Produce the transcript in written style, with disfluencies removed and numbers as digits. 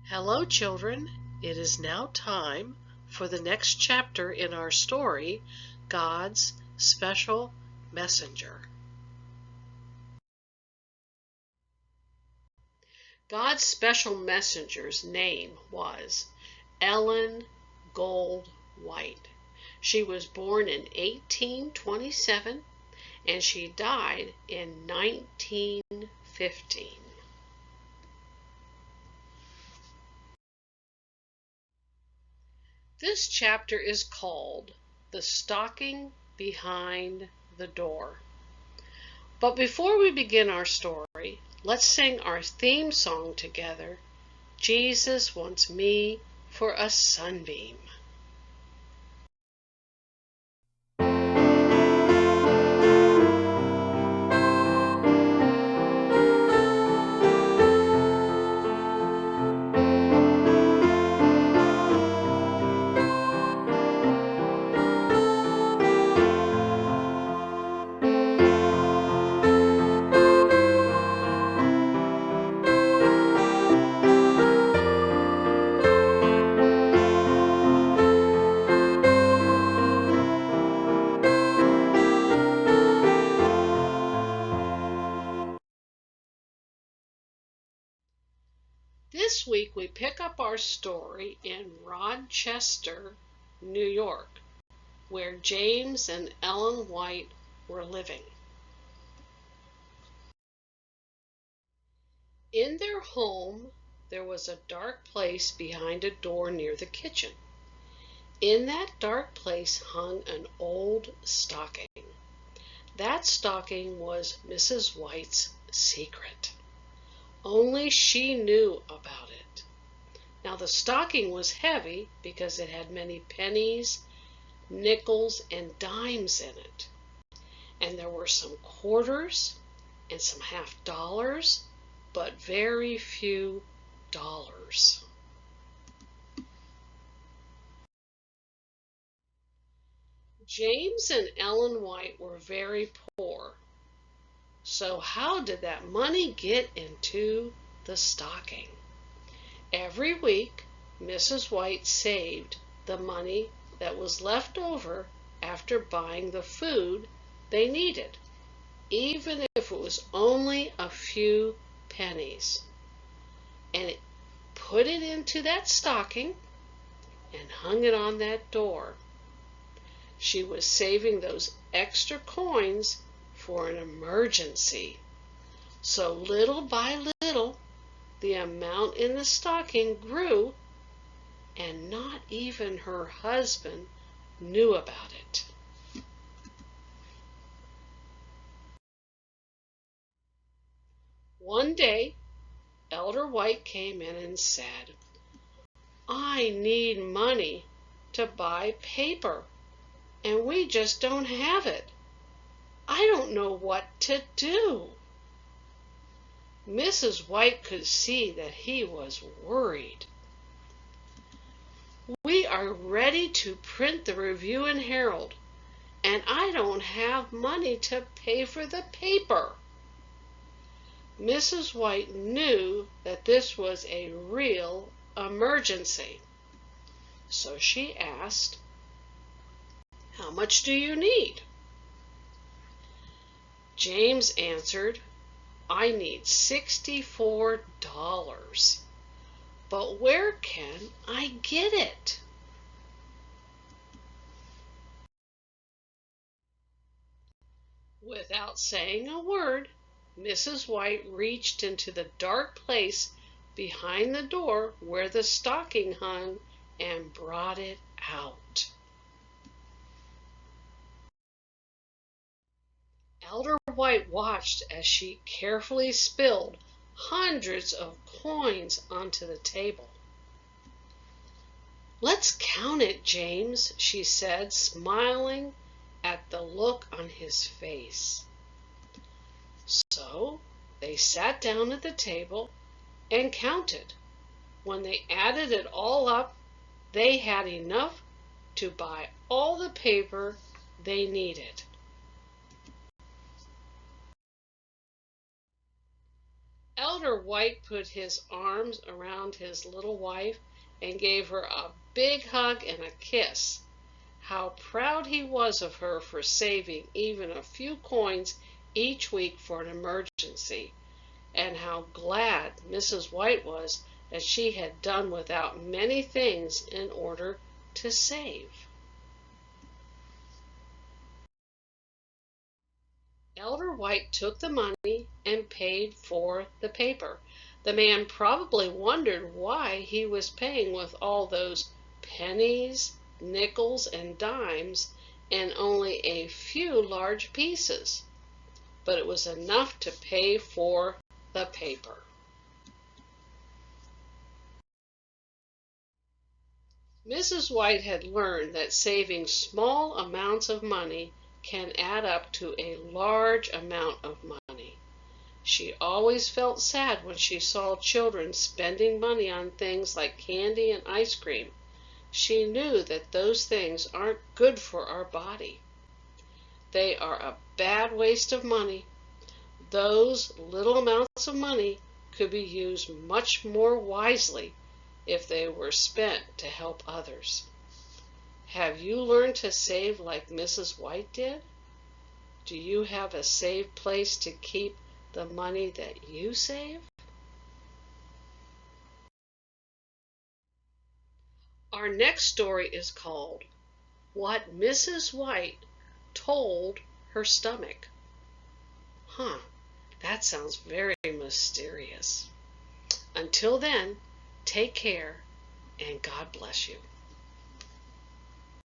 Hello, children. It is now time for the next chapter in our story, God's Special Messenger. God's special messenger's name was Ellen Gold White. She was born in 1827 and she died in 1915. This chapter is called The Stocking Behind the Door. But before we begin our story, let's sing our theme song together, Jesus Wants Me for a Sunbeam. This week we pick up our story in Rochester, New York, where James and Ellen White were living. In their home, there was a dark place behind a door near the kitchen. In that dark place hung an old stocking. That stocking was Mrs. White's secret. Only she knew about it. Now the stocking was heavy because it had many pennies, nickels, and dimes in it. And there were some quarters and some $50, but very few dollars. James and Ellen White were very poor. So how did that money get into the stocking? Every week, Mrs. White saved the money that was left over after buying the food they needed, even if it was only a few pennies. And put it into that stocking and hung it on that door. She was saving those extra coins for an emergency. So little by little, the amount in the stocking grew, and not even her husband knew about it. One day, Elder White came in and said, "I need money to buy paper, and we just don't have it. I don't know what to do." Mrs. White could see that he was worried. "We are ready to print the Review and Herald, and I don't have money to pay for the paper." Mrs. White knew that this was a real emergency. So she asked, "How much do you need?" James answered, "I need $64. But where can I get it?" Without saying a word, Mrs. White reached into the dark place behind the door where the stocking hung and brought it out. Elder White watched as she carefully spilled hundreds of coins onto the table. "Let's count it, James," she said, smiling at the look on his face. So they sat down at the table and counted. When they added it all up, they had enough to buy all the paper they needed. Elder White put his arms around his little wife and gave her a big hug and a kiss. How proud he was of her for saving even a few coins each week for an emergency, and how glad Mrs. White was that she had done without many things in order to save. Elder White took the money and paid for the paper. The man probably wondered why he was paying with all those pennies, nickels, and dimes and only a few large pieces. But it was enough to pay for the paper. Mrs. White had learned that saving small amounts of money can add up to a large amount of money. She always felt sad when she saw children spending money on things like candy and ice cream. She knew that those things aren't good for our body. They are a bad waste of money. Those little amounts of money could be used much more wisely if they were spent to help others. Have you learned to save like Mrs. White did? Do you have a safe place to keep the money that you save? Our next story is called What Mrs. White Told Her Stomach. That sounds very mysterious. Until then, take care and God bless you.